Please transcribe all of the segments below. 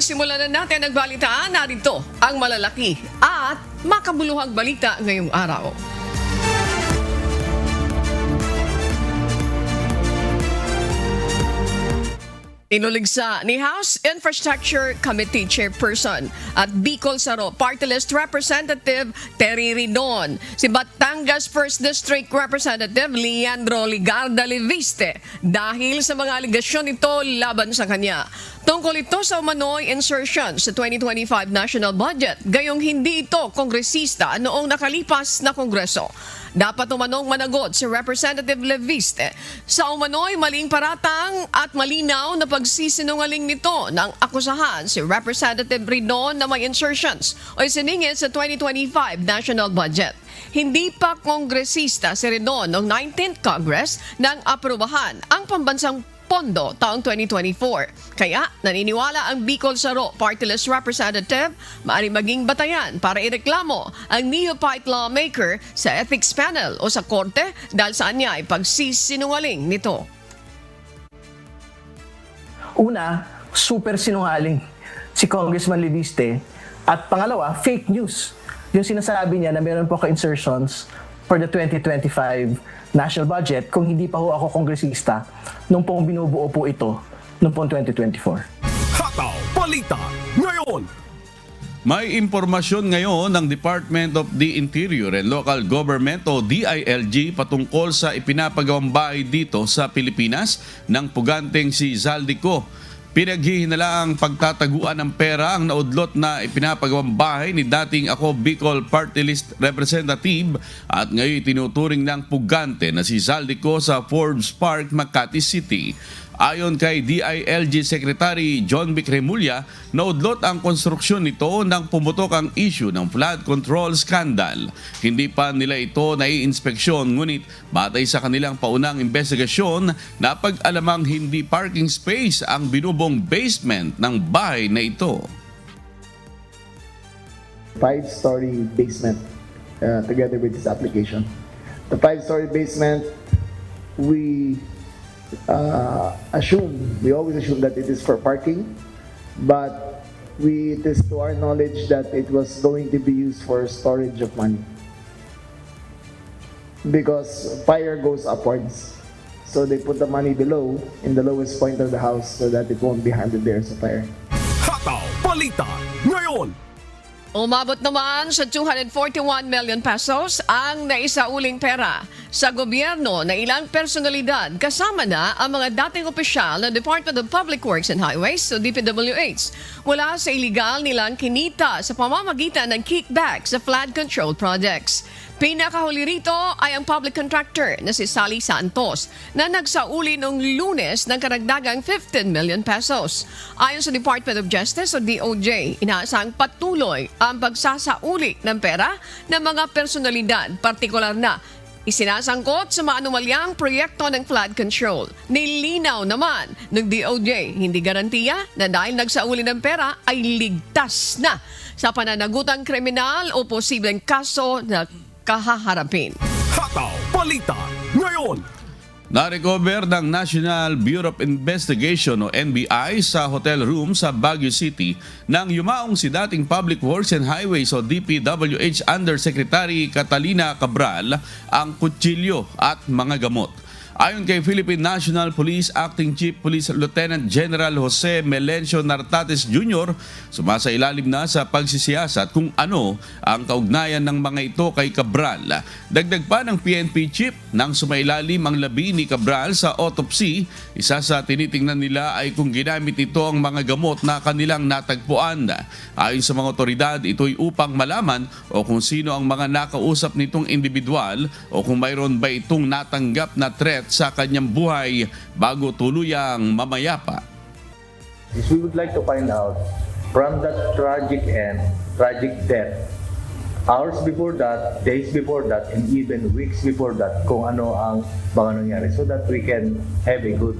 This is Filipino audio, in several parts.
simulan na natin ang balitaan. Narito ang malalaki at makabuluhang balita ngayong araw. Inuligsa ni House Infrastructure Committee Chairperson at Bicol Saro Party List Representative Terry Ridon si Batangas 1st District Representative Leandro Ligarda Leviste dahil sa mga aligasyon nito laban sa kanya. Tungkol ito sa umano'y insertion sa 2025 national budget, gayong hindi ito kongresista noong nakalipas na kongreso. Dapat umanong managot si Representative Leviste sa umano'y maling paratang at malinaw na pagsisinungaling nito ng akusahan si Representative Ridon na may insertions o isiningit sa 2025 national budget. Hindi pa kongresista si Ridon noong 19th Congress nang aprubahan ang pambansang pondo taong 2024. Kaya naniniwala ang Bicol Saro Party List Representative maaari maging batayan para ireklamo ang neophyte lawmaker sa ethics panel o sa korte dahil sa anya ay pagsisinungaling nito. Una, super sinungaling si Congressman Leviste at pangalawa, fake news. Yung sinasabi niya na meron po ka-insertions for the 2025 national budget kung hindi pa ho ako kongresista nung pong binubuo po ito nung pong 2024. Hataw Balita ngayon! May impormasyon ngayon ng Department of the Interior and Local Government o DILG patungkol sa ipinapagawang bahay dito sa Pilipinas ng puganteng si Zaldico. Pinaghihinala ang pagtataguan ng pera ang naudlot na ipinapagawang bahay ni dating Ako Bicol Party List Representative at ngayon tinuturing ng pugante na si Zaldico sa Forbes Park, Makati City. Ayon kay DILG Secretary John Vic Remulla, naudlot ang konstruksyon nito nang pumutok ang issue ng flood control scandal. Hindi pa nila ito naiinspeksyon ngunit batay sa kanilang paunang investigasyon, napag-alamang hindi parking space ang binubong basement ng bahay na ito. 5-story basement together with this application. The 5-story basement, we always assume that it is for parking, but it is to our knowledge that it was going to be used for storage of money because fire goes upwards. So they put the money below in the lowest point of the house so that it won't be handled there as a fire. Hataw Balita ngayon! Umabot naman sa 241 million pesos ang naisauling pera sa gobyerno na ilang personalidad kasama na ang mga dating opisyal ng Department of Public Works and Highways o DPWH mula sa iligal nilang kinita sa pamamagitan ng kickback sa flood control projects. Pinakahuli rito ay ang public contractor na si Sally Santos na nagsauli noong Lunes ng karagdagang 15 million pesos. Ayon sa Department of Justice o DOJ, inaasang patuloy ang pagsasauli ng pera ng mga personalidad, partikular na isinasangkot sa maanumalyang proyekto ng flood control. Nilinaw naman ng DOJ, hindi garantiya na dahil nagsauli ng pera ay ligtas na sa pananagutang kriminal o posibleng kaso na kahaharapin. Hataw Balita ngayon! Na-recover ng National Bureau of Investigation o NBI sa hotel room sa Baguio City nang yumaong si dating Public Works and Highways o DPWH Undersecretary Catalina Cabral ang kutsilyo at mga gamot. Ayon kay Philippine National Police Acting Chief Police Lieutenant General Jose Melencio Nartates Jr., sumasailalim na sa pagsisiyasat kung ano ang kaugnayan ng mga ito kay Cabral. Dagdag pa ng PNP Chief nang sumailalim ang labi ni Cabral sa autopsy, isa sa tinitingnan nila ay kung ginamit ito ang mga gamot na kanilang natagpuan. Ayon sa mga otoridad, ito'y upang malaman o kung sino ang mga nakausap nitong individual o kung mayroon ba itong natanggap na threat sa kanyang buhay bago tuluyang mamayapa. Is we would like to find out from that tragic death, hours before that, days before that, and even weeks before that, kung ano ang mga nangyari so that we can have a good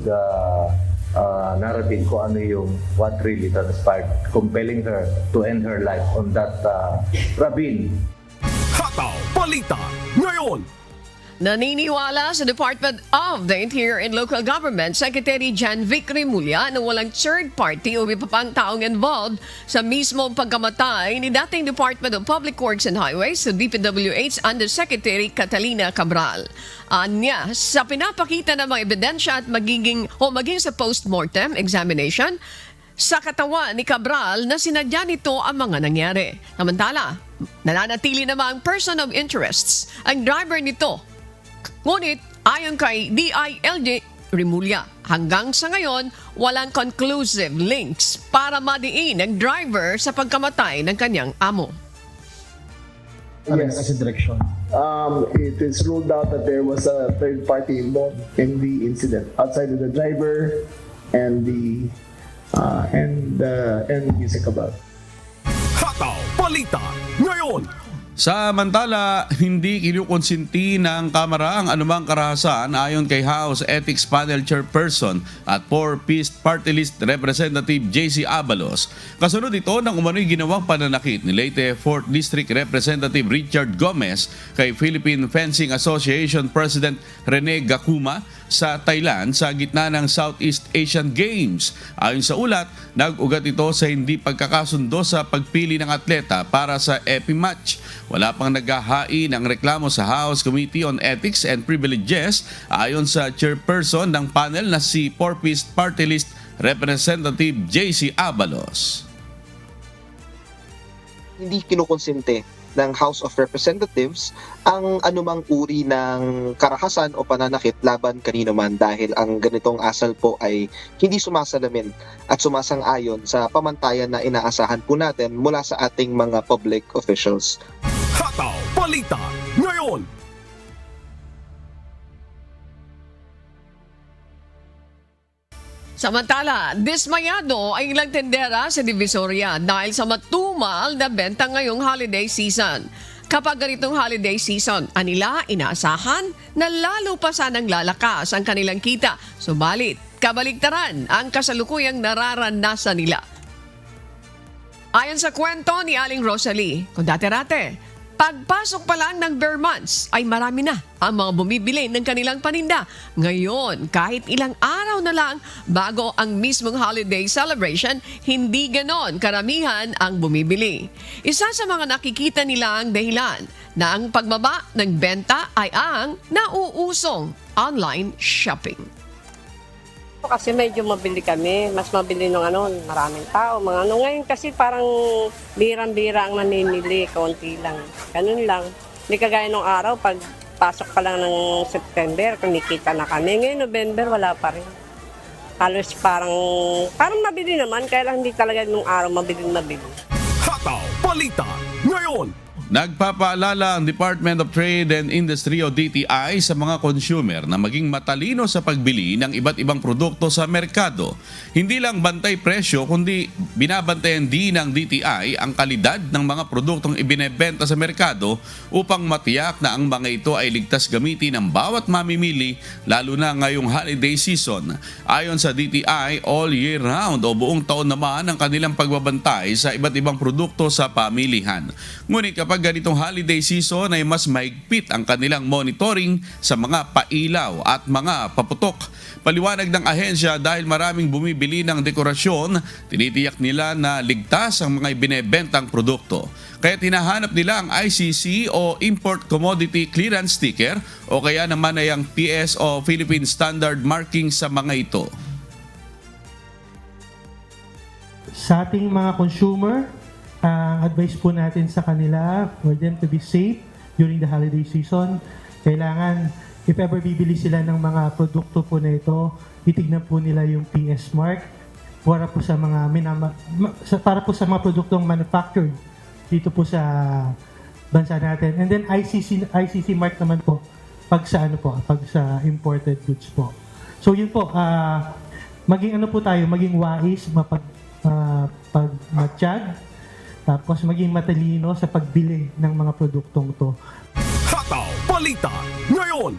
narrative kung ano yung what really transpired, compelling her to end her life on that ravine. Hataw Balita ngayon! Naniniwala sa Department of the Interior and Local Government Secretary Jan Vic Remulla na walang third party o iba pang taong involved sa mismong pagkamatay ni dating Department of Public Works and Highways sa DPWH Undersecretary Catalina Cabral. Anya, sa pinapakita ng mga ebidensya at maging sa post-mortem examination, sa katawan ni Cabral na sinadya nito ang mga nangyari. Samantala, nananatili namang person of interests ang driver nito. Ngunit ayon kay DILG Remulla, hanggang sa ngayon walang conclusive links para madiin ang driver sa pagkamatay ng kanyang amo. Yes. It is ruled out that there was a third party involved in the incident outside of the driver and the music about. Hataw Balita ngayon. Samantala, hindi kinukonsinti ng Kamara ang anumang karahasan ayon kay House Ethics Panel Chairperson at 4-piece Party List Representative JC Abalos. Kasunod ito ng umano'y ginawang pananakit ni Leyte 4th District Representative Richard Gomez kay Philippine Fencing Association President Rene Gakuma sa Thailand sa gitna ng Southeast Asian Games. Ayon sa ulat, nag-ugat ito sa hindi pagkakasundo sa pagpili ng atleta para sa epi match. Wala pang naghahain ng reklamo sa House Committee on Ethics and Privileges ayon sa chairperson ng panel na si 4-piece Party List Representative JC Abalos. Hindi kinukonsente ng House of Representatives ang anumang uri ng karahasan o pananakit laban kanino man dahil ang ganitong asal po ay hindi sumasalamin at sumasang-ayon sa pamantayan na inaasahan po natin mula sa ating mga public officials. Hataw Balita ngayon. Samantala, dismayado ang ilang tendera sa Divisoria dahil sa matumal na benta ngayong holiday season. Kapag ganitong holiday season, anila inaasahan na lalo pa sanang lalakas ang kanilang kita. Subalit, kabaligtaran ang kasalukuyang nararanasan nila. Ayon sa kwento ni Aling Rosalie, kung dati-rate, pagpasok pa lang ng bare months ay marami na ang mga bumibili ng kanilang paninda. Ngayon, kahit ilang araw na lang bago ang mismong holiday celebration, hindi ganon karamihan ang bumibili. Isa sa mga nakikita nilang dahilan na ang pagbaba ng benta ay ang nauusong online shopping. Kasi medyo mabili kami, mas mabili ng maraming tao, mga ngayon kasi parang birang-bira ang naninili, kaunti lang. Ganun lang. Hindi kagaya nung araw, pag pasok pa lang ng September, kumikita na kami. Ngayon, November, wala pa rin. Halos parang mabili naman, kaya lang hindi talaga nung araw mabili. Hataw Balita ngayon. Nagpapaalala ang Department of Trade and Industry o DTI sa mga consumer na maging matalino sa pagbili ng iba't ibang produkto sa merkado. Hindi lang bantay presyo kundi binabantayan din ng DTI ang kalidad ng mga produktong ibinebenta sa merkado upang matiyak na ang mga ito ay ligtas gamitin ng bawat mamimili lalo na ngayong holiday season. Ayon sa DTI, all year round o buong taon naman ang kanilang pagbabantay sa iba't ibang produkto sa pamilihan. Ngunit kapag ganitong holiday season ay mas mahigpit ang kanilang monitoring sa mga pailaw at mga paputok. Paliwanag ng ahensya dahil maraming bumibili ng dekorasyon, tinitiyak nila na ligtas ang mga ibinebentang produkto. Kaya tinahanap nila ang ICC o Import Commodity Clearance Sticker o kaya naman ay ang PS o Philippine Standard Marking sa mga ito. Sa ating mga consumer, advice po natin sa kanila for them to be safe during the holiday season. Kailangan, if ever bibili sila ng mga produkto po na ito, titignan po nila yung PS mark para po sa mga produktong manufactured dito po sa bansa natin. And then ICC mark naman po pag sa imported goods po. So yun po, maging wais, pagmatsyag, tapos maging matalino sa pagbili ng mga produktong to. Hataw Balita ngayon.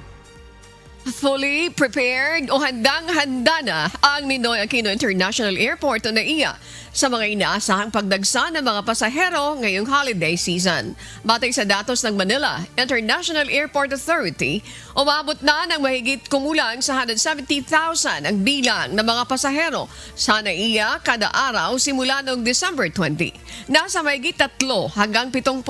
Fully prepared o handang-handa na ang Ninoy Aquino International Airport o NAIA sa mga inaasahang pagdagsa ng mga pasahero ngayong holiday season. Batay sa datos ng Manila International Airport Authority, umabot na ng mahigit kumulang sa 170,000 ang bilang ng mga pasahero sa NAIA kada araw simula noong December 20. Nasa mahigit 3 hanggang 7%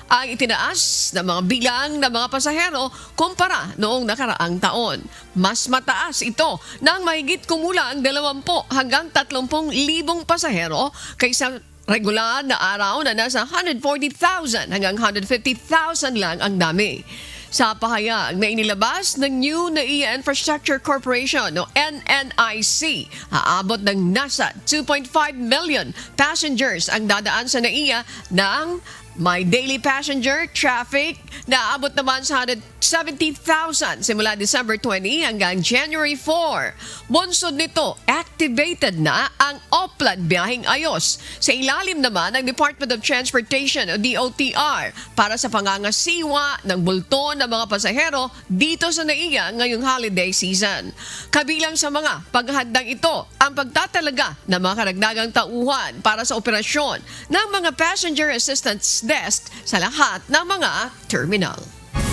ang itinaas ng mga bilang ng mga pasahero kumpara noong nakaraang taon. Mas mataas ito ng mahigit kumulang 20 hanggang 30,000 pasahero kaysa regular na araw na nasa 140,000 hanggang 150,000 lang ang dami. Sa pahayag na inilabas ng New NAIA Infrastructure Corporation o NNIC, aabot ng nasa 2.5 million passengers ang dadaan sa NAIA ng may daily passenger traffic na aabot naman sa 170,000 simula December 20 hanggang January 4. Bunsod nito, activated na ang Oplan Biyaheng Ayos sa ilalim naman ng Department of Transportation o DOTR para sa pangangasiwa ng bulto ng mga pasahero dito sa NAIA ngayong holiday season. Kabilang sa mga paghahandang ito ang pagtatalaga ng mga karagdagang tauhan para sa operasyon ng mga passenger assistance desk sa lahat ng mga terminal.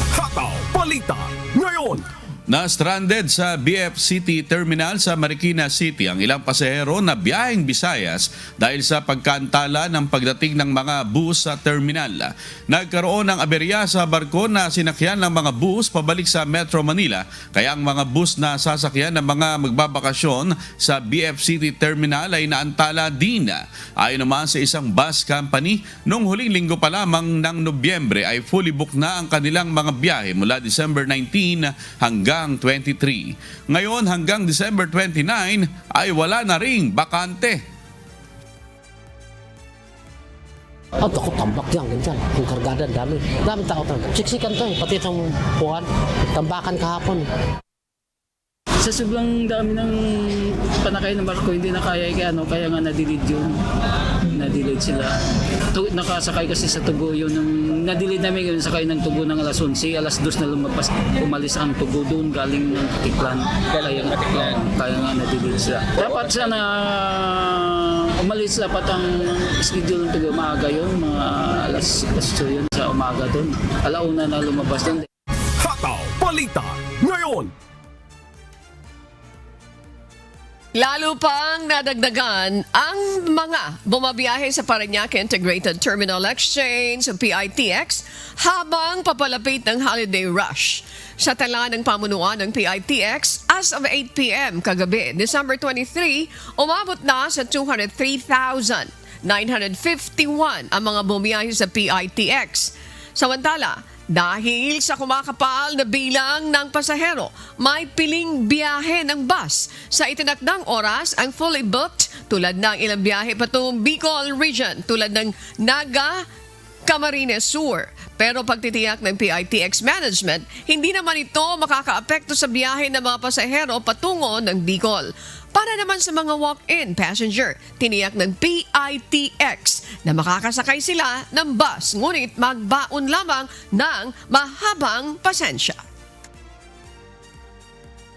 Hataw Balita ngayon. Na-stranded sa BF City Terminal sa Marikina City ang ilang pasahero na biyaheng Visayas dahil sa pagkaantala ng pagdating ng mga bus sa terminal. Nagkaroon ng aberya sa barko na sinakyan ng mga bus pabalik sa Metro Manila, kaya ang mga bus na sasakyan ng mga magbabakasyon sa BF City Terminal ay naantala din. Ayon naman sa isang bus company, noong huling linggo pa lamang ng Nobyembre ay fully booked na ang kanilang mga biyahe mula December 19 hanggang 23. Ngayon hanggang December 29 ay wala na ring bakante. At ako tambak yan, ganyan. Yung kargada, dami. Dami tao talaga. Siksikan to eh, pati itong puwan. Tambakan kahapon. Sa sobrang dami ng panakay ng barko, hindi na kaya kaya nga na-delete yun. Na-delete sila. Nakasakay kasi sa Tugo yun. Na-delete namin yung sakay ng Tugo ng alas 11, alas 2 na lumabas. Umalis ang Tugo doon, galing ng Katiklan. Kaya nga na-delete sila. Dapat sana umalis dapat ang schedule ng Tugo. Maaga yun, mga alas 2 yun sa umaga doon. Alauna na lumabas doon. Hataw Balita ngayon. Lalo pang nadagdagan ang mga bumabiyahe sa Parañaque Integrated Terminal Exchange o PITX habang papalapit ng holiday rush. Sa tala ng pamunuan ng PITX, as of 8 p.m. kagabi, December 23, umabot na sa 203,951 ang mga bumiyahe sa PITX. Samantala, dahil sa kumakapal na bilang ng pasahero, may piling biyahe ng bus sa itinakdang oras ang fully booked tulad ng ilang biyahe patungong Bicol Region tulad ng Naga, Camarines Sur. Pero pagtitiyak ng PITX Management, hindi naman ito makakaapekto sa biyahe ng mga pasahero patungo ng Bicol. Para naman sa mga walk-in passenger, tiniyak ng PITX na makakasakay sila ng bus ngunit magbaon lamang ng mahabang pasensya.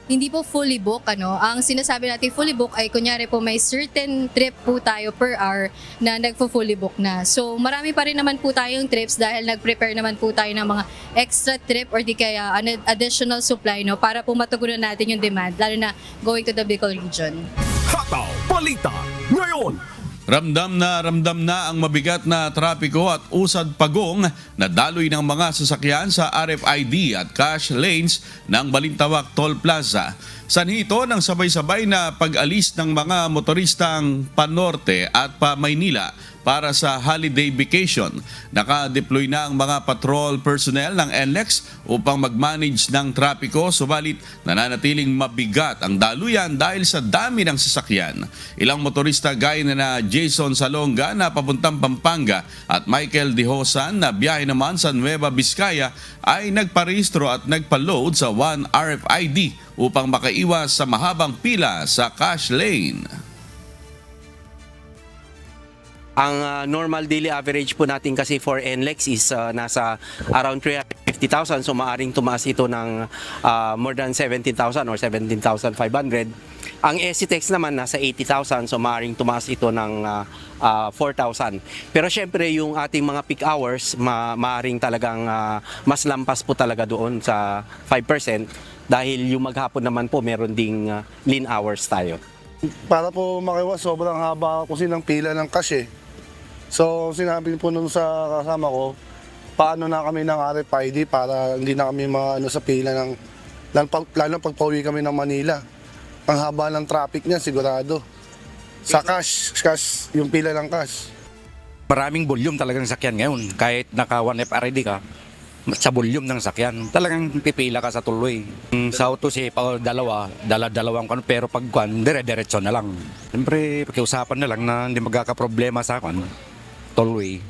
Hindi po fully book, ang sinasabi natin fully book ay kunyari po may certain trip po tayo per hour na nagpo-fully book na. So marami pa rin naman po tayong trips dahil nag-prepare naman po tayo ng mga extra trip or di kaya additional supply para po matugunan natin yung demand lalo na going to the Bicol region. Hataw Balita ngayon. Ramdam na ang mabigat na trapiko at usad pagong na daloy ng mga sasakyan sa RFID at cash lanes ng Balintawak Toll Plaza. Sanhi ito ng sabay-sabay na pag-alis ng mga motoristang panorte at pa Maynila para sa holiday vacation. Naka-deploy na ang mga patrol personnel ng NLEX upang mag-manage ng trapiko, subalit nananatiling mabigat ang daluyan dahil sa dami ng sasakyan. Ilang motorista gaya na Jason Salonga na papuntang Pampanga at Michael Dihosan na biyahe naman sa Nueva Vizcaya ay nagparehistro at nagpa-load sa 1 RFID upang makaiwas sa mahabang pila sa cash lane. Ang normal daily average po natin kasi for NLEX is nasa around 350 50,000, so maaring tumaas ito ng more than 17,000 or 17,500. Ang ECTEX naman nasa 80,000, so maaring tumaas ito ng 4,000. Pero syempre yung ating mga peak hours, maaring talagang mas lampas po talaga doon sa 5% dahil yung maghapon naman po meron ding lean hours tayo. Para po makiwas, sobrang haba kasi ng pila ng cash eh. So sinabi po nung sa kasama ko, paano na kami ng RFID para hindi na kami maano sa pila ng lalo pag pauwi kami ng Manila. Ang haba ng traffic niya sigurado. Sa cash, yung pila ng cash. Maraming volume talaga ng sakyan ngayon. Kahit naka 1 FRID ka, sa volume ng sakyan, talagang pipila ka sa tuloy. Sa auto safe, dalawang kan, pero pag dire-diretso na lang. Siyempre, pakiusapan na lang na hindi magkakaproblema sa tuloy.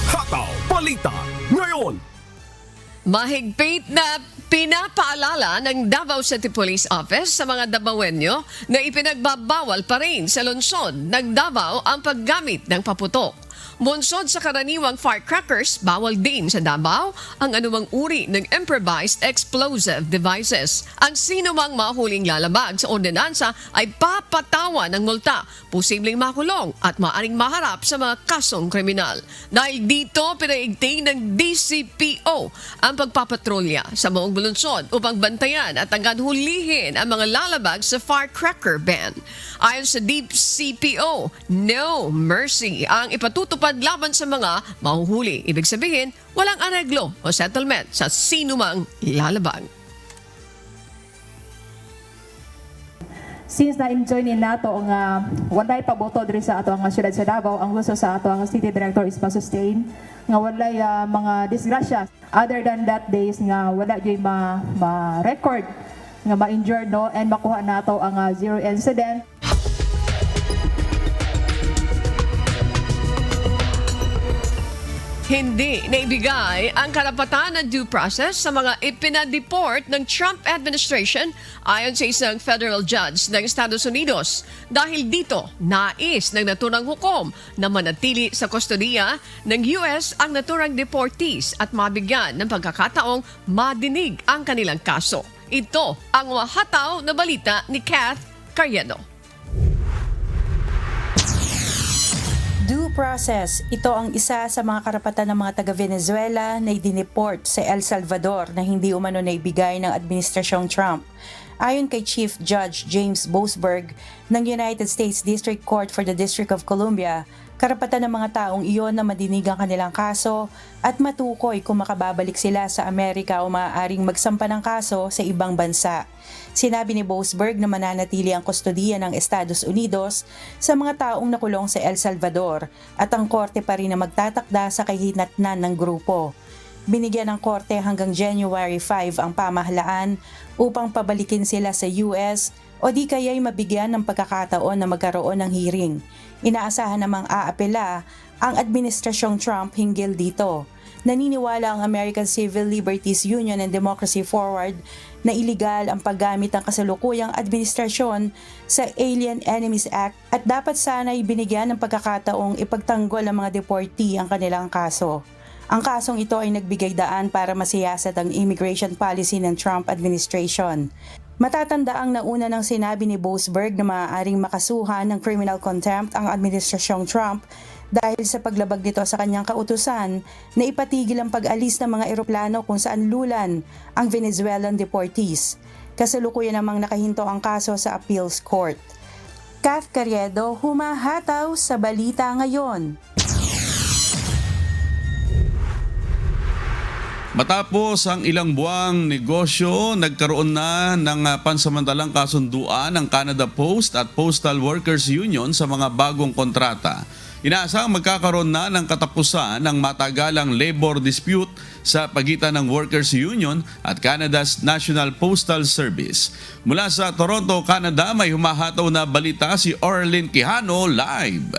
Hataw Balita ngayon. Mahigpit na pinapaalala ng Davao City Police Office sa mga Davaoenyo na ipinagbabawal pa rin sa lungsod ng Davao ang paggamit ng paputok. Bunsod sa karaniwang firecrackers, bawal din sa Davao ang anumang uri ng improvised explosive devices. Ang sino mang mahuling lalabag sa ordinansa ay papatawa ng multa, posibleng makulong at maaring maharap sa mga kasong kriminal. Dahil dito, pinaigting ng DCPO ang pagpapatrolya sa buong lungsod upang bantayan at agad hulihin ang mga lalabag sa firecracker ban. Ayon sa DCPO, no mercy ang ipatutupad laban sa mga mahuhuli. Ibig sabihin, walang areglo o settlement sa sinumang lalabag. Since na-enjoy ni nato nga walay paboto diri sa ato ang siyudad sa Davao, ang gusto sa ato ang City Director is ma-sustain nga walay mga disgrasya. Other than that days nga wala gyud ma-record nga ma-injured no and makuha nato ang zero incident. Hindi naibigay ang karapatan ng due process sa mga ipinadeport ng Trump administration ayon sa isang federal judge ng Estados Unidos. Dahil dito, nais ng naturang hukom na manatili sa kustodiya ng US ang naturang deportees at mabigyan ng pagkakataong madinig ang kanilang kaso. Ito ang wahataw na balita ni Kath Carriedo. Due process, ito ang isa sa mga karapatan ng mga taga-Venezuela na idineport sa El Salvador na hindi umano naibigay ng Administrasyong Trump. Ayon kay Chief Judge James Boasberg ng United States District Court for the District of Columbia, karapatan ng mga taong iyon na madinig ang kanilang kaso at matukoy kung makababalik sila sa Amerika o maaaring magsampa ng kaso sa ibang bansa. Sinabi ni Boasberg na mananatili ang kustodiya ng Estados Unidos sa mga taong nakulong sa El Salvador at ang korte pa rin na magtatakda sa kahihinatnan ng grupo. Binigyan ng korte hanggang January 5 ang pamahalaan upang pabalikin sila sa US o di kaya'y mabigyan ng pagkakataon na magkaroon ng hearing. Inaasahan namang aapela ang Administrasyong Trump hinggil dito. Naniniwala ang American Civil Liberties Union and Democracy Forward na iligal ang paggamit ng kasalukuyang administrasyon sa Alien Enemies Act at dapat sana'y binigyan ng pagkakataong ipagtanggol ng mga deportee ang kanilang kaso. Ang kasong ito ay nagbigay daan para masiyasat ang immigration policy ng Trump administration. Matatandaang nauna ng sinabi ni Boasberg na maaaring makasuhan ng criminal contempt ang administrasyong Trump dahil sa paglabag nito sa kanyang kautusan na ipatigil ang pag-alis ng mga eroplano kung saan lulan ang Venezuelan deportees. Kasalukuyan namang nakahinto ang kaso sa appeals court. Kath Carriedo, humahataw sa balita ngayon. Matapos ang ilang buwang negosyo, nagkaroon na ng pansamantalang kasunduan ng Canada Post at Postal Workers Union sa mga bagong kontrata. Inaasahang magkakaroon na ng katapusan ng matagalang labor dispute sa pagitan ng Workers Union at Canada's National Postal Service. Mula sa Toronto, Canada, may humahataw na balita si Orlin Quijano live.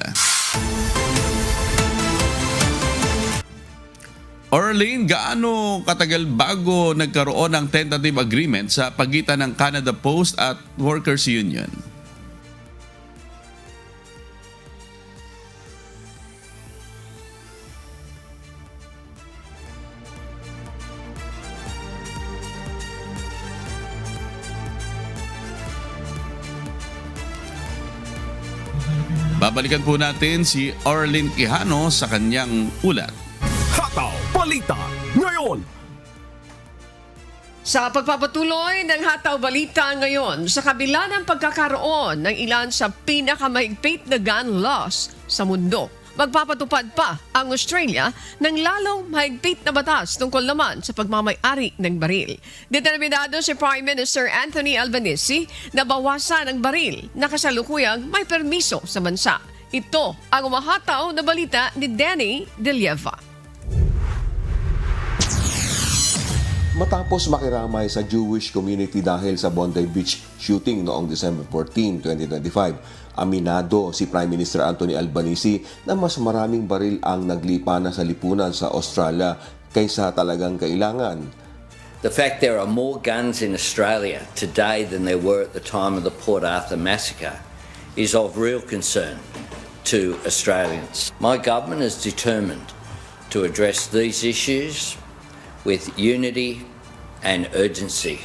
Orlin, gaano katagal bago nagkaroon ng tentative agreement sa pagitan ng Canada Post at Workers Union? Babalikan po natin si Orlin Quijano sa kanyang ulat. Hataw Balita ngayon. Sa pagpapatuloy ng Hataw Balita ngayon, sa kabila ng pagkakaroon ng ilan sa pinakamahigpit na gun laws sa mundo, magpapatupad pa ang Australia ng lalong mahigpit na batas tungkol naman sa pagmamay-ari ng baril. Determinado si Prime Minister Anthony Albanese na bawasan ang baril na kasalukuyang may permiso sa bansa. Ito ang umahataw na balita ni Danny De Lieva. Matapos makiramay sa Jewish community dahil sa Bondi Beach shooting noong December 14, 2025, aminado si Prime Minister Anthony Albanese na mas maraming baril ang naglipa na sa lipunan sa Australia kaysa talagang kailangan. The fact there are more guns in Australia today than there were at the time of the Port Arthur massacre is of real concern to Australians. My government is determined to address these issues with unity and urgency,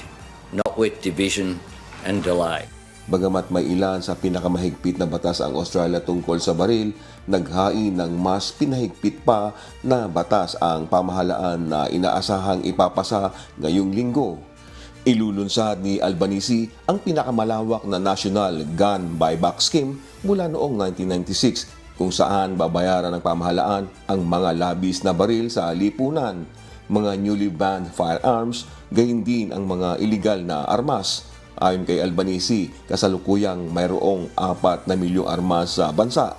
not with division and delay. Bagamat may ilan sa pinakamahigpit na batas ang Australia tungkol sa baril, naghain ng mas pinahigpit pa na batas ang pamahalaan na inaasahang ipapasa ngayong linggo. Ilulunsad ni Albanese ang pinakamalawak na national gun buyback scheme mula noong 1996 kung saan babayaran ng pamahalaan ang mga labis na baril sa lipunan, mga newly banned firearms, gayon din ang mga illegal na armas. Ayon kay Albanese, kasalukuyang mayroong 4 na milyong armas sa bansa.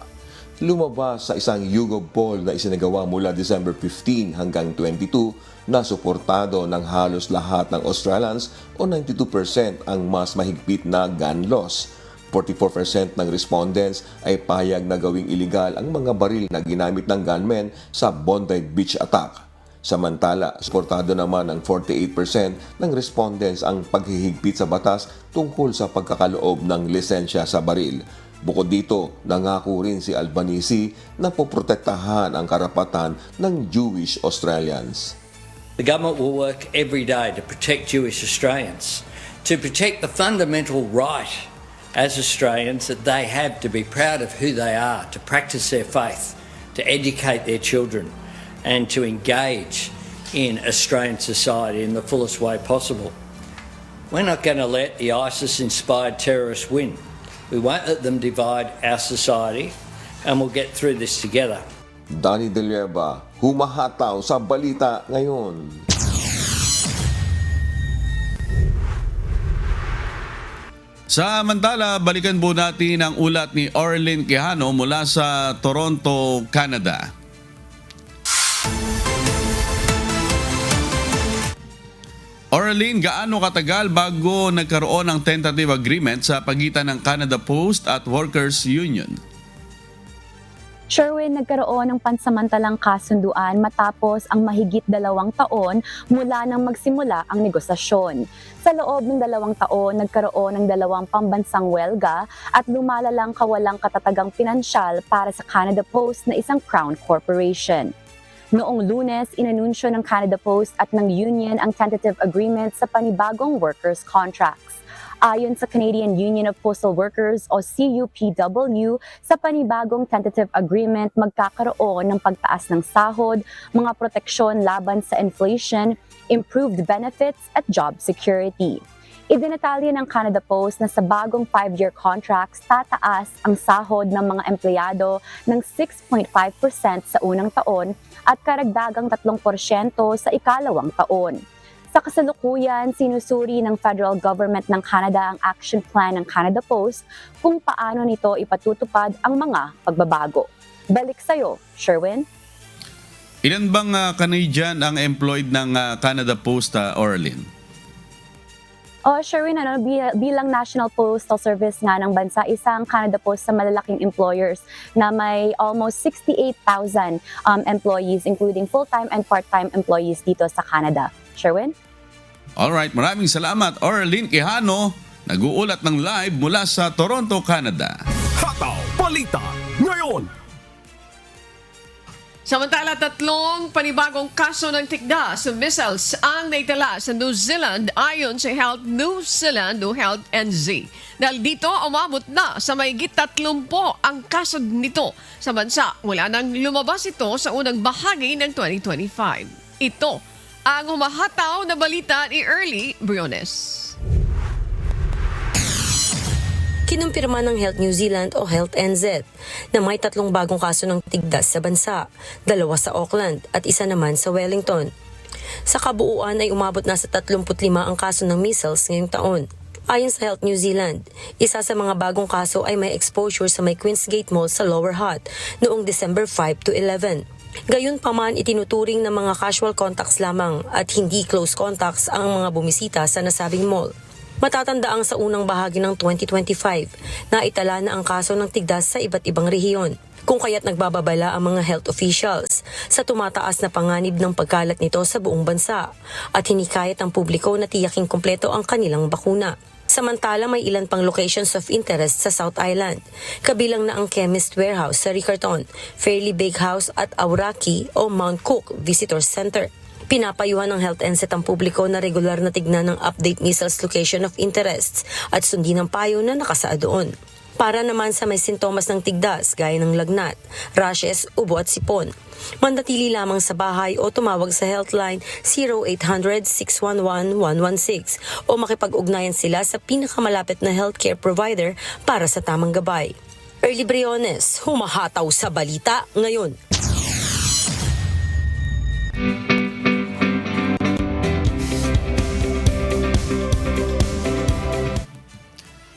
Lumabas sa isang YouGov poll na isinagawa mula December 15 hanggang 22 na suportado ng halos lahat ng Australians o 92% ang mas mahigpit na gun laws. 44% ng respondents ay pahayag na gawing iligal ang mga baril na ginamit ng gunmen sa Bondi Beach attack. Samantala, suportado naman ng 48% ng respondents ang paghihigpit sa batas tungkol sa pagkakaloob ng lisensya sa baril. Bukod dito, nangako rin si Albanese na poprotektahan ang karapatan ng Jewish Australians. The government will work every day to protect Jewish Australians, to protect the fundamental right as Australians that they have to be proud of who they are, to practice their faith, to educate their children, and to engage in Australian society in the fullest way possible. We're not going to let the ISIS-inspired terrorists win. We won't let them divide our society, and we'll get through this together. Danny De Lieva, humahataw sa balita ngayon. Samantala, balikan po natin ang ulat ni Orlin Quijano mula sa Toronto, Canada. Orlin, gaano katagal bago nagkaroon ng tentative agreement sa pagitan ng Canada Post at Workers Union? Sherwin, nagkaroon ng pansamantalang kasunduan matapos ang mahigit 2 taon mula nang magsimula ang negosasyon. Sa loob ng 2 taon, nagkaroon ng 2 pambansang welga at lumalalang kawalang katatagang pinansyal para sa Canada Post na isang Crown Corporation. Noong Lunes, inanunsyo ng Canada Post at ng union ang tentative agreement sa panibagong workers' contracts. Ayon sa Canadian Union of Postal Workers o CUPW, sa panibagong tentative agreement magkakaroon ng pagtaas ng sahod, mga proteksyon laban sa inflation, improved benefits at job security. Idinatalya ng Canada Post na sa bagong 5-year contracts, tataas ang sahod ng mga empleyado ng 6.5% sa unang taon at karagdagang 3% sa ikalawang taon. Sa kasalukuyan, sinusuri ng federal government ng Canada ang action plan ng Canada Post kung paano nito ipatutupad ang mga pagbabago. Balik sa'yo, Sherwin. Ilan bang Canadian ang employed ng Canada Post, Orlin? Sherwin, bilang National Postal Service nga ng bansa, isang Canada Post sa malalaking employers na may almost 68,000 employees, including full-time and part-time employees dito sa Canada. Sherwin? Alright, maraming salamat, Orlin Quijano, nag-uulat ng live mula sa Toronto, Canada. Hataw Balita ngayon. Samantala, 3 panibagong kaso ng tigdas sa missiles ang naitala sa New Zealand ayon sa Health New Zealand o Health NZ. Dahil dito, umabot na sa mahigit 30 ang kaso nito sa bansa mula nang lumabas ito sa unang bahagi ng 2025. Ito ang humahataw na balita ni Early Briones. Kinumpirma ng Health New Zealand o Health NZ na may 3 bagong kaso ng tigdas sa bansa, 2 sa Auckland at 1 naman sa Wellington. Sa kabuuan ay umabot na sa 35 ang kaso ng measles ngayong taon. Ayon sa Health New Zealand, isa sa mga bagong kaso ay may exposure sa may Queensgate Mall sa Lower Hutt noong December 5 to 11. Gayunpaman, itinuturing na mga casual contacts lamang at hindi close contacts ang mga bumisita sa nasabing mall. Matatandaang sa unang bahagi ng 2025 na itala na ang kaso ng tigdas sa iba't ibang rehiyon, kung kaya't nagbababala ang mga health officials sa tumataas na panganib ng pagkalat nito sa buong bansa at hinikayat ang publiko na tiyaking kumpleto ang kanilang bakuna. Samantala, may ilan pang locations of interest sa South Island, kabilang na ang Chemist Warehouse sa Riccarton, Fairley Bakehouse at Auraki o Mount Cook Visitor Center. Pinapayuhan ng Health NZ ang publiko na regular na tignan ng update measles location of interests at sundin ang payo na nakasaad doon. Para naman sa may sintomas ng tigdas gaya ng lagnat, rashes, ubo at sipon, mandatili lamang sa bahay o tumawag sa Healthline 0800-611-116 o makipag-ugnayan sila sa pinakamalapit na healthcare provider para sa tamang gabay. Early Briones, humahataw sa balita ngayon.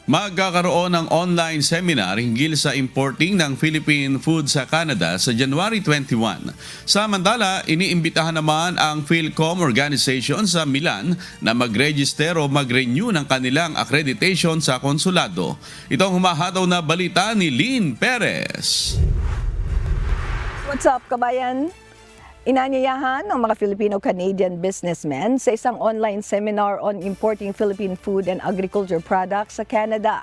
Magkakaroon ng online seminar hinggil sa importing ng Philippine food sa Canada sa January 21. Samantala, iniimbitahan naman ang PhilCom organization sa Milan na mag-register o mag-renew ng kanilang accreditation sa konsulado. Ito ang humahataw na balita ni Lynn Perez. What's up, kabayan? Inanyayahan ng mga Filipino-Canadian businessmen sa isang online seminar on importing Philippine food and agriculture products sa Canada.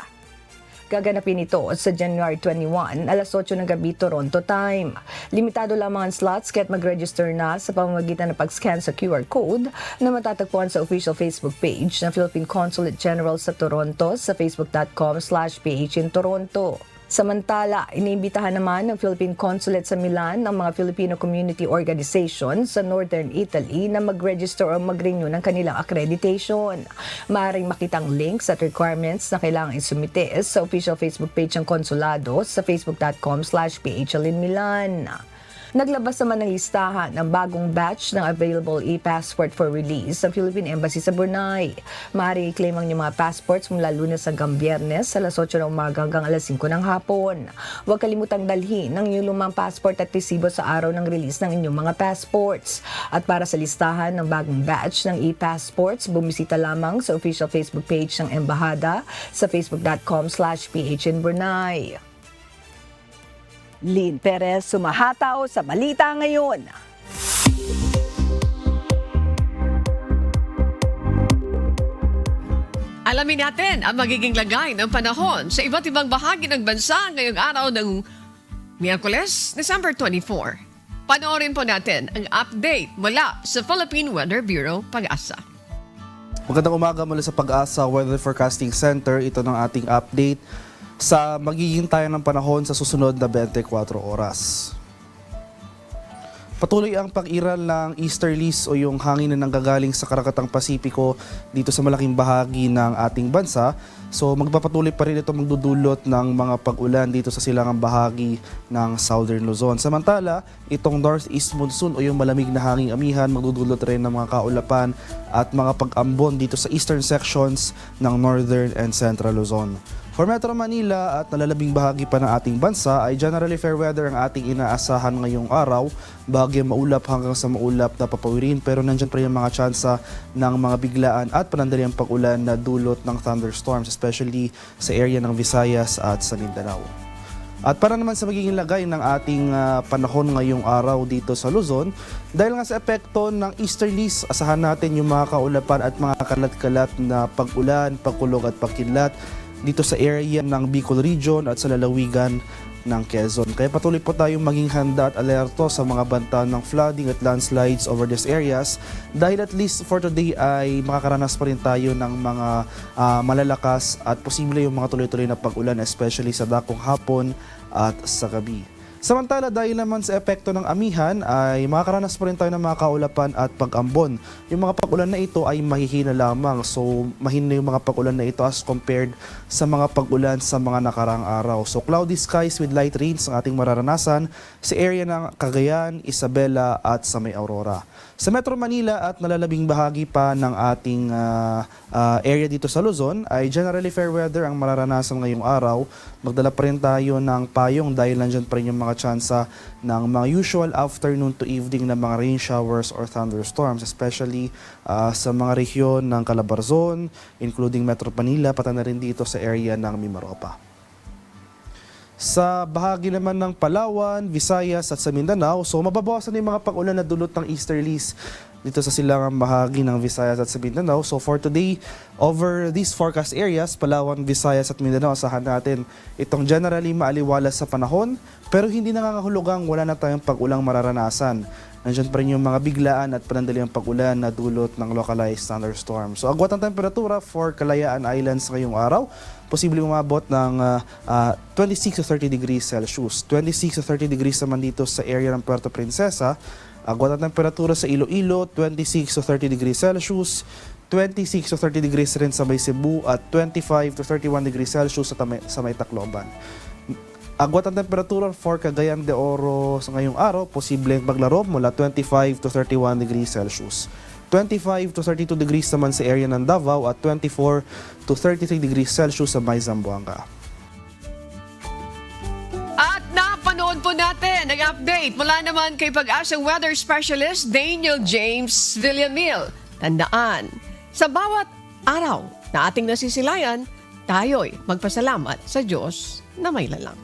Gaganapin ito sa January 21, alas 8 ng gabi Toronto time. Limitado lamang ang slots kaya't mag-register na sa pamamagitan ng pag-scan sa QR code na matatagpuan sa official Facebook page ng Philippine Consulate General sa Toronto sa facebook.com/PH in Toronto. Samantala, iniimbitahan naman ng Philippine Consulate sa Milan ng mga Filipino Community Organization sa Northern Italy na mag-register o mag-renew ng kanilang accreditation. Maaaring makitang links at requirements na kailangang isumite sa official Facebook page ng konsulado sa facebook.com/PHLinMilan. Naglabas naman ng listahan ng bagong batch ng available e-passport for release sa Philippine Embassy sa Brunei. Maaari i-claim ang inyong mga passports mula Lunes hanggang Biyernes alas 8 ng umaga hanggang alas 5 ng hapon. Huwag kalimutang dalhin ang inyong lumang passport at resibo sa araw ng release ng inyong mga passports. At para sa listahan ng bagong batch ng e-passports, bumisita lamang sa official Facebook page ng Embahada sa facebook.com/PHinBrunei. Lynn Perez, sumahataw sa balita ngayon. Alamin natin ang magiging lagay ng panahon sa iba't ibang bahagi ng bansa ngayong araw ng Miyerkules, December 24. Panoorin po natin ang update mula sa Philippine Weather Bureau, Pag-asa. Magandang umaga mula sa Pag-asa Weather Forecasting Center. Ito ng ating update sa magiging tayo ng panahon sa susunod na 24 oras. Patuloy ang pag-iral ng easterlies o yung hangin na nanggagaling sa Karakatang Pasipiko dito sa malaking bahagi ng ating bansa. So magpapatuloy pa rin ito magdudulot ng mga pag-ulan dito sa silangang bahagi ng Southern Luzon. Samantala, itong northeast monsoon o yung malamig na hanging amihan magdudulot rin ng mga kaulapan at mga pag-ambon dito sa eastern sections ng Northern and Central Luzon. For Metro Manila at nalalabing bahagi pa ng ating bansa ay generally fair weather ang ating inaasahan ngayong araw. Bahagi maulap hanggang sa maulap na papawirin pero nandyan pa rin mga tsansa ng mga biglaan at panandaliang pag-ulan na dulot ng thunderstorms especially sa area ng Visayas at sa Mindanao. At para naman sa magiging lagay ng ating panahon ngayong araw dito sa Luzon, dahil nga sa epekto ng easterlies, asahan natin yung mga kaulapan at mga kalat-kalat na pag-ulan, pagkulog at pagkidlat. dito sa area ng Bicol Region at sa lalawigan ng Quezon. Kaya patuloy po tayong maging handa at alerto sa mga banta ng flooding at landslides over these areas dahil at least for today ay makakaranas pa rin tayo ng mga malalakas at posible yung mga tuloy-tuloy na pag-ulan, especially sa dakong hapon at sa gabi. Samantala, dahil naman sa epekto ng amihan ay makakaranas pa rin tayo ng mga kaulapan at pag-ambon. Yung mga pag-ulan na ito ay mahihina lamang. So, mahina yung mga pag-ulan na ito as compared sa mga pag-ulan sa mga nakaraang araw. So, cloudy skies with light rains ang ating mararanasan sa area ng Cagayan, Isabela at sa May Aurora. Sa Metro Manila at nalalabing bahagi pa ng ating area dito sa Luzon ay generally fair weather ang mararanasan ngayong araw. Magdala pa rin tayo ng payong dahil nandyan pa rin yung mga tsansa ng mga usual afternoon to evening na mga rain showers or thunderstorms, especially sa mga rehiyon ng Calabarzon, including Metro Manila, pati na rin dito sa area ng Mimaropa. Sa bahagi naman ng Palawan, Visayas at sa Mindanao, so mababawasan yung mga pag-ulan na dulot ng easterlies dito sa silangang bahagi ng Visayas at sa Mindanao. So for today, over these forecast areas, Palawan, Visayas at Mindanao, asahan natin itong generally maaliwalas sa panahon pero hindi nangangahulugang wala na tayong pag-ulang mararanasan. Nandiyan pa rin yung mga biglaan at panandaliang pag-ulan na dulot ng localized thunderstorm. So agwat ang temperatura for Kalayaan Islands ngayong araw, posibleng umabot ng 26 to 30 degrees Celsius. 26 to 30 degrees naman dito sa area ng Puerto Princesa. Agwat ang temperatura sa Iloilo, 26 to 30 degrees Celsius. 26 to 30 degrees rin sa May Cebu at 25 to 31 degrees Celsius sa May Tacloban. Agwat ang temperatura for Cagayan de Oro sa ngayong araw, posibleng maglaro mula 25 to 31 degrees Celsius. 25 to 32 degrees naman sa area ng Davao at 24 to 33 degrees Celsius sa May Zamboanga. At napanood po natin ang update mula naman kay Pag-asang Weather Specialist Daniel James Villamil. Tandaan, sa bawat araw na ating nasisilayan, tayo'y magpasalamat sa Diyos na may lalang.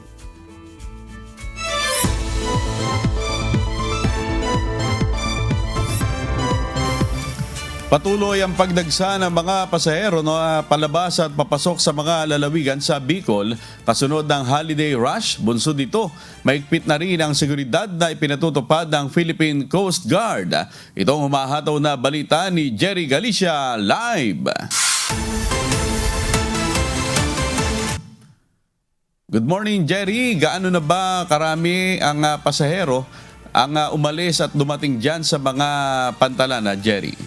Patuloy ang pagdagsa ng mga pasahero na palabas at papasok sa mga lalawigan sa Bicol kasunod ng holiday rush. Bunsod dito, maigpit na rin ang seguridad na ipinatutupad ng Philippine Coast Guard. Itong humahataw na balita ni Jerry Galicia live. Good morning, Jerry. Gaano na ba karami ang pasahero ang umalis at dumating dyan sa mga pantalan, Jerry?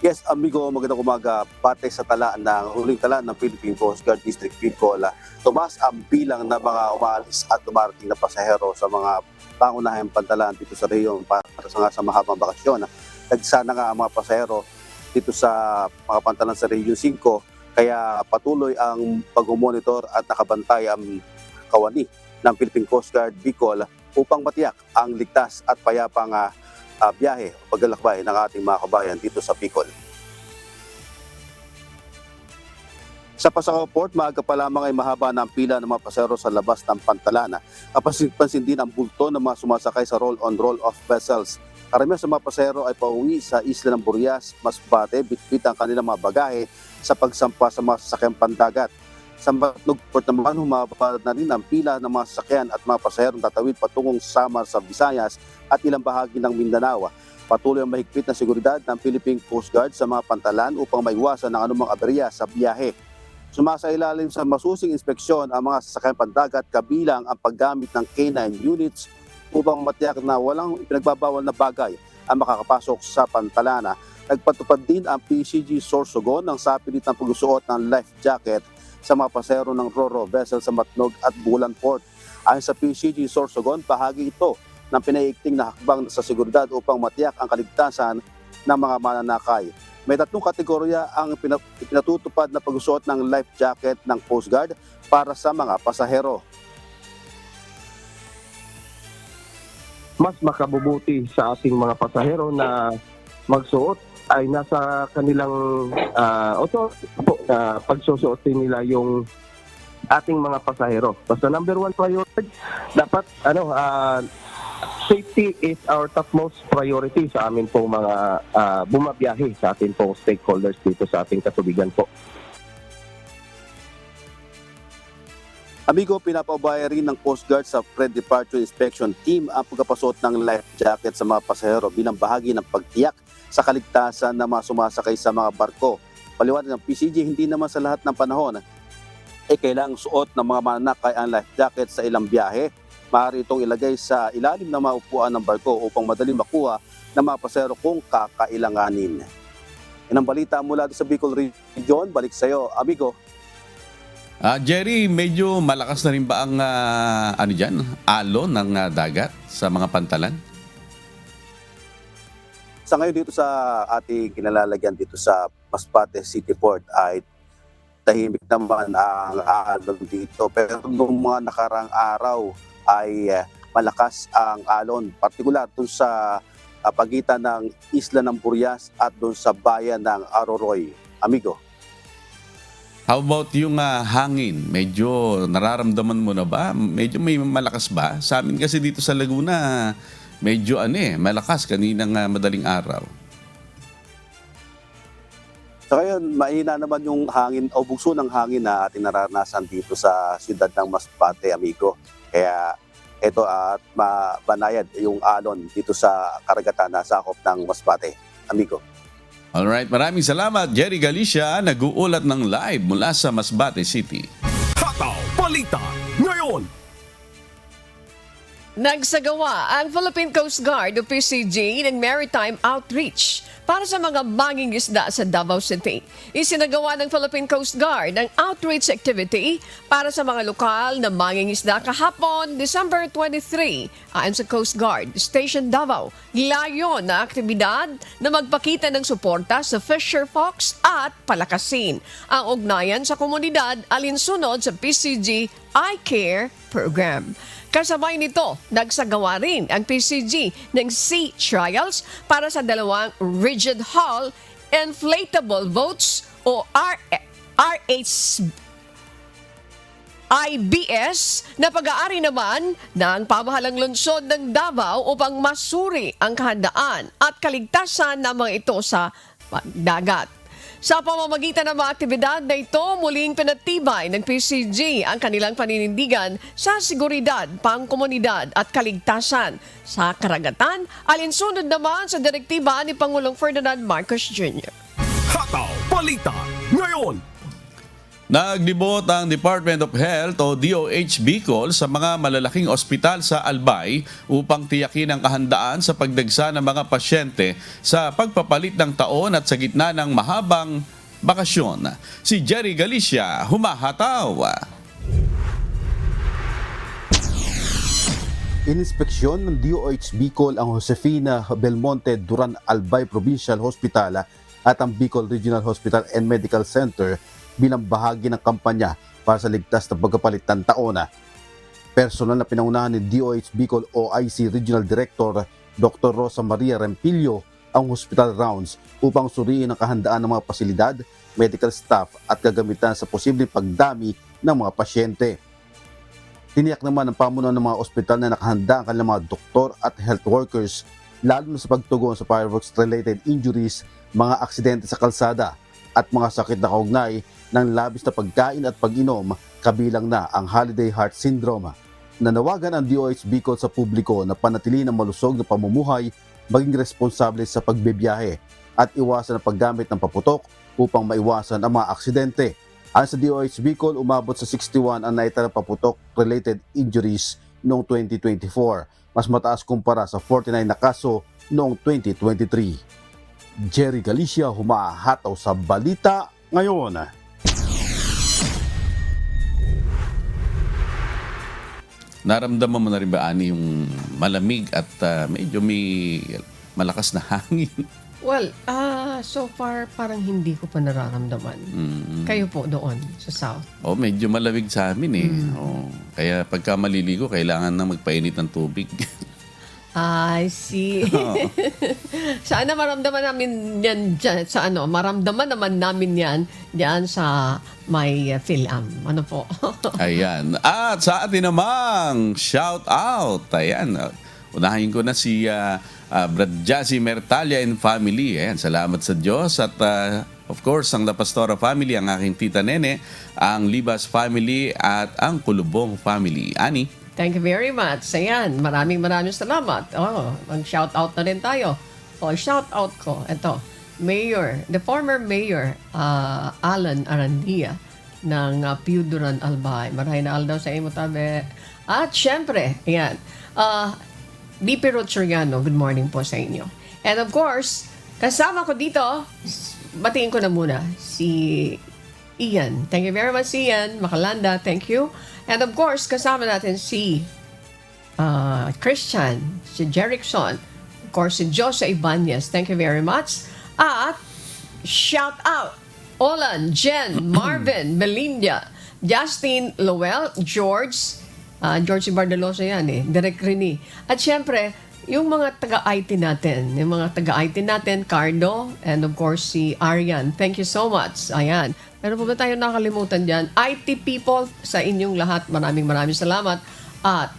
Yes, amigo, magandang umaga. Batay sa tala ng huling tala ng Philippine Coast Guard District Bicol, tumaas ang bilang ng mga umaalis at dumarating na pasahero sa mga pangunahing pantalan dito sa rehiyon para sa mahabang bakasyon. Nagsa na nga ang mga pasahero dito sa mga pantalan sa Region 5, kaya patuloy ang pag-monitor at nakabantay ang kawani ng Philippine Coast Guard Bicol upang matiyak ang ligtas at payapang biyahe o paglalakbay ng ating mga kabayan dito sa Bicol. Sa Pasakaw Port, maaga pa lamang ay mahaba ng pila ng mga pasahero sa labas ng pantalan. Kapansin din ang bulto ng mga sumasakay sa roll-on-roll-off vessels. Karamihan sa mga pasahero ay pauwi sa isla ng Burias, Masbate, bitbit ang kanilang mga bagahe sa pagsampa sa mga sasakyang pandagat. Sa Matnog Port naman, humaba na rin ang pila ng mga sasakyan at mga pasaherong tatawid patungong Samar sa Visayas at ilang bahagi ng Mindanao. Patuloy ang mahigpit na seguridad ng Philippine Coast Guard sa mga pantalan upang maiwasan ang anumang aberya sa biyahe. Sumasailalim sa masusing inspeksyon ang mga sasakyang pandagat kabilang ang paggamit ng K9 units upang matiyak na walang pinagbabawal na bagay ang makakapasok sa pantalana. Nagpatupad din ang PCG Sorsogon ng sapilit ng pagsusuot ng life jacket sa mga pasahero ng Ro-Ro vessel sa Matnog at Bulan Port. Ayon sa PCG Sorsogon, bahagi ito ng pinaigting na hakbang sa seguridad upang matiyak ang kaligtasan ng mga mananakay. May 3 kategorya ang pinatutupad na pagsusuot ng life jacket ng Coast Guard para sa mga pasahero. Mas makabubuti sa ating mga pasahero na magsuot ay nasa kanilang pagsusuotin nila yung ating mga pasahero. Basta number 1 priority, dapat safety is our topmost priority sa amin pong mga bumabiyahe sa ating pong stakeholders dito sa ating katubigan po. Amigo, pinapaubaya rin ng Coast Guard sa pre-departure inspection team ang pagkapasuot ng life jacket sa mga pasahero bilang bahagi ng pagtiyak sa kaligtasan ng mga sumasakay sa mga barko. Paliwanag ng PCG, hindi naman sa lahat ng panahon kailangang suot ng mga mananakay ang life jacket sa ilang biyahe. Maaari itong ilagay sa ilalim ng mga upuan ng barko upang madali makuha ng mga pasahero kung kakailanganin. Yan ang balita mula sa Bicol Region. Balik sa iyo, amigo. Jerry, medyo malakas na rin ba ang alon ng dagat sa mga pantalan? Sa ngayon dito sa ating kinalalagyan dito sa Masbate City Port ay tahimik naman ang alon dito. Pero noong mga nakarang araw ay malakas ang alon, partikular dun sa pagitan ng Isla ng Burias at dun sa bayan ng Aroroy. Amigo. How about yung hangin? Medyo nararamdaman mo na ba? Medyo may malakas ba? Sa amin kasi dito sa Laguna, medyo malakas kaninang madaling araw. So ngayon, mahina naman yung hangin o bugso ng hangin na ating naranasan dito sa siyudad ng Masbate, amigo. Kaya ito at mabanayad yung alon dito sa karagatan na sakop ng Masbate, amigo. Alright, maraming salamat Jerry Galicia, nag-uulat ng live mula sa Masbate City. Hataw Balita ngayon. Nagsagawa ang Philippine Coast Guard o PCG ng Maritime Outreach para sa mga banging isda sa Davao City. Isinagawa ng Philippine Coast Guard ang outreach activity para sa mga lokal na banging isda kahapon, December 23, ayon sa Coast Guard Station Davao. Layon na aktibidad na magpakita ng suporta sa fisher folks at palakasin ang ugnayan sa komunidad alinsunod sa PCG I-Care program. Kasabay nito, nagsagawa rin ang PCG ng sea trials para sa dalawang rigid hull inflatable boats o IBS na pag-aari naman ng pamahalang lungsod ng Davao upang masuri ang kahandaan at kaligtasan ng mga ito sa dagat. Sa pamamagitan ng mga aktibidad na ito, muling pinatibay ng PCG ang kanilang paninindigan sa seguridad, pangkomunidad at kaligtasan sa karagatan, alinsunod naman sa direktiba ni Pangulong Ferdinand Marcos Jr. Hataw Balita ngayon. Naglibot ang Department of Health o DOH Bicol sa mga malalaking ospital sa Albay upang tiyakin ang kahandaan sa pagdagsa ng mga pasyente sa pagpapalit ng taon at sa gitna ng mahabang bakasyon. Si Jerry Galicia, humahataw. Ininspeksyon ng DOH Bicol ang Josefina Belmonte Duran Albay Provincial Hospital at ang Bicol Regional Hospital and Medical Center bilang bahagi ng kampanya para sa ligtas na pagpapalit ng taon. Personal na pinangunahan ni DOH Bicol OIC Regional Director Dr. Rosa Maria Rempilio ang hospital rounds upang suriin ang kahandaan ng mga pasilidad, medical staff at kagamitan sa posibleng pagdami ng mga pasyente. Tiniyak naman ng pamunuan ng mga ospital na nakahanda ang kanilang mga doktor at health workers lalo na sa pagtugon sa fireworks-related injuries, mga aksidente sa kalsada at mga sakit na kaugnay ng labis na pagkain at pag-inom, kabilang na ang Holiday Heart Syndrome. Nanawagan ang DOH Bicol sa publiko na panatili ng malusog na pamumuhay, maging responsable sa pagbibiyahe at iwasan ang paggamit ng paputok upang maiwasan ang mga aksidente. Ayon sa DOH Bicol, umabot sa 61 ang naitala paputok-related injuries noong 2024, mas mataas kumpara sa 49 na kaso noong 2023. Jerry Galicia, humahataw sa balita ngayon. Naramdaman mo na rin ba, Ani, yung malamig at medyo may malakas na hangin? Well, so far parang hindi ko pa nararamdaman. Kayo po doon sa South? Oh, medyo malamig sa amin eh. Oh, kaya pagka maliligo, kailangan na magpainit ng tubig. I see. Sana maramdaman namin yan dyan, sa maramdaman naman namin yan diyan sa may PhilAm. Ano po? Ayan. At sa atin namang shout out. Ayan. Unahin ko na si Brad Jazzy Mertalia and family. Ayan, salamat sa Diyos. At of course, ang La Pastora family, ang aking tita Nene, ang Libas family, at ang Kulubong family. Ani? Thank you very much. Ayan, maraming salamat. Mag-shoutout na rin tayo. Shoutout ko, ito, Mayor, the former Mayor, Alan Arandia ng Piuduran Albay. Maraming na aldaw sa imo tabi. At syempre, ayan, BP Ruth Soriano, good morning po sa inyo. And of course, kasama ko dito, batiin ko na muna si Ian. Thank you very much, Ian. Makalanda, thank you. And of course, kasama natin si Christian, si Jerickson, of course, si Jose Ibanez. Thank you very much. At shout out, Olan, Jen, Marvin, Melinda, Justin, Lowell, George Bardalosa yan Derek Rini. At syempre, yung mga taga-IT natin, Cardo, and of course si Arian. Thank you so much. Ayan. Meron po ba tayo nakalimutan dyan? IT people, sa inyong lahat, maraming salamat. At,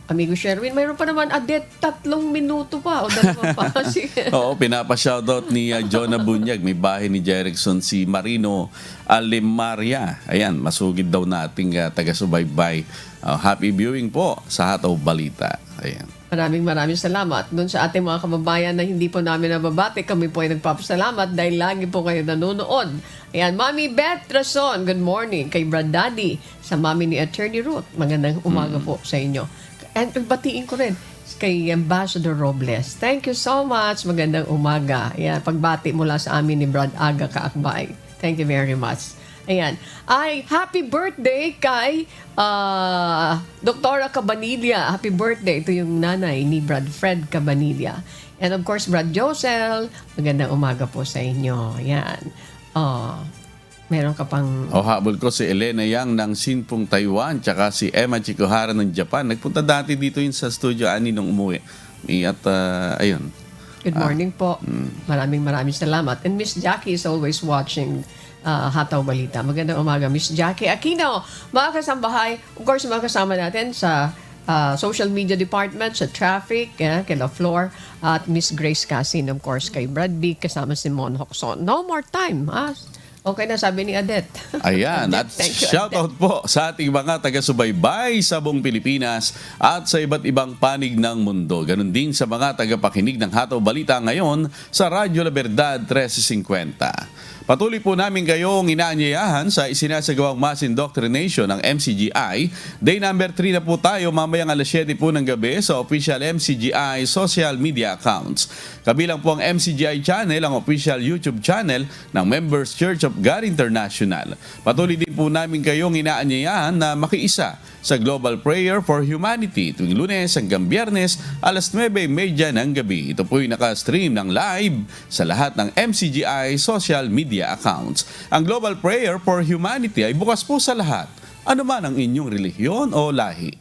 amigo Sherwin, mayroon pa naman, Adet, 3 minuto pa, o 2 pa. Oo, pinapa-shoutout ni Jonah Bunyag. May bahay ni Jerickson, si Marino Alimaria. Ayan, masugid daw nating taga-subaybay. Happy viewing po sa Hataw Balita. Ayan. Maraming salamat. Doon sa ating mga kababayan na hindi po namin nababati, kami po ay nagpapasalamat dahil lagi po kayo nanonood. Ayan, Mami Beth Rason, good morning. Kay Brad Daddy, sa Mami ni Attorney Ruth, magandang umaga po sa inyo. And batiin ko rin kay Ambassador Robles. Thank you so much. Magandang umaga. Ayan, pagbati mula sa amin ni Brad Aga Kaakbay. Thank you very much. Ayan. Happy birthday kay Dr. Cabanilla. Happy birthday. Ito yung nanay ni Brad Fred Cabanilla. And of course, Brad Josel, magandang umaga po sa inyo. Ayan. Meron ka pang... habol ko si Elena Yang ng Sinpong Taiwan, tsaka si Emma Chikuhara ng Japan. Nagpunta dati dito sa studio, nung umuwi. At ayun. Good morning po. Maraming salamat. And Miss Jackie is always watching Hataw Balita. Magandang umaga, Miss Jackie Aquino. Mga kasambahay, of course, mga kasama natin sa social media department, sa traffic, kay La Flor, at Miss Grace Casin, of course, kay Brad B, kasama si Mon Hoxon. No more time, Okay na, sabi ni Adet. Ayan, at shoutout po sa ating mga taga-subaybay sa buong Pilipinas at sa iba't ibang panig ng mundo. Ganon din sa mga tagapakinig ng Hataw Balita ngayon sa Radyo La Verdad 1350. Patuloy po namin kayong inaanyayahan sa isinasagawang mass indoctrination ng MCGI. Day number 3 na po tayo mamayang alas 7 po ng gabi sa official MCGI social media accounts. Kabilang po ang MCGI channel, ang official YouTube channel ng Members Church of God International. Patuloy din po namin kayong inaanyayahan na makiisa sa Global Prayer for Humanity tuwing Lunes hanggang Biyernes alas 9:30 ng gabi. Ito po yung naka-stream ng live sa lahat ng MCGI social media accounts. Ang Global Prayer for Humanity ay bukas po sa lahat, anuman ang inyong relihiyon o lahi.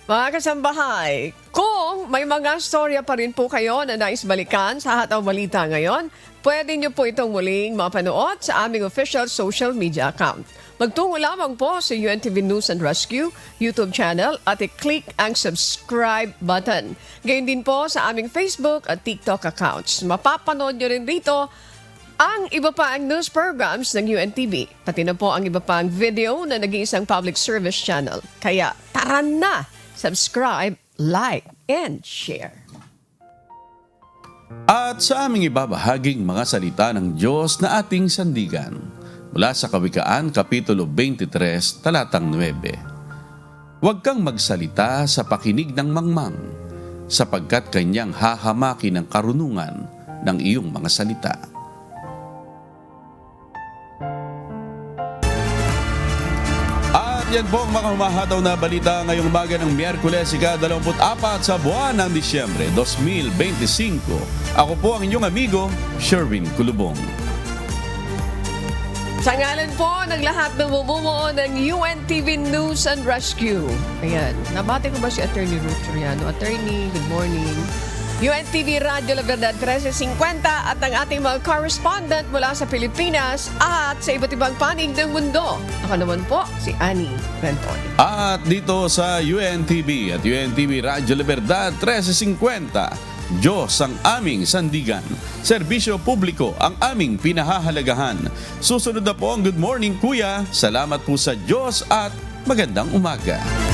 Mga kasambahay, kung may mga storya pa rin po kayo na nais balikan sa Hataw Balita ngayon, pwede nyo po itong muling mapanood sa aming official social media account. Magtungo lamang po sa UNTV News and Rescue YouTube channel at i-click ang subscribe button. Gayon din po sa aming Facebook at TikTok accounts. Mapapanood nyo rin dito ang iba pa ang news programs ng UNTV. Pati na po ang iba pa ang video na nag-iisang public service channel. Kaya tara na! Subscribe, like, and share. At sa aming ibabahaging mga salita ng Diyos na ating sandigan, mula sa Kawikaan, Kapitulo 23, Talatang 9. Huwag kang magsalita sa pakinig ng mangmang, sapagkat kanyang hahamaki ng karunungan ng iyong mga salita. Yan po ang mga humahataw na balita ngayong umaga ng Miyerkules, ika-24 sa buwan ng Disyembre 2025. Ako po ang inyong amigo, Sherwin Kulubong. Sa ngalan po ng lahat ng bumubuo ng UNTV News and Rescue. Ayan, nabati ko ba si Attorney Ruth Soriano? Attorney, good morning. UNTV Radio La Verdad 1350 at ang ating mga correspondent mula sa Pilipinas at sa iba't ibang panig ng mundo. Ako naman po, si Annie Renton. At dito sa UNTV at UNTV Radio La Verdad 1350, Diyos ang aming sandigan. Serbisyo publiko ang aming pinahahalagahan. Susunod na po ang Good Morning Kuya. Salamat po sa Diyos at magandang umaga.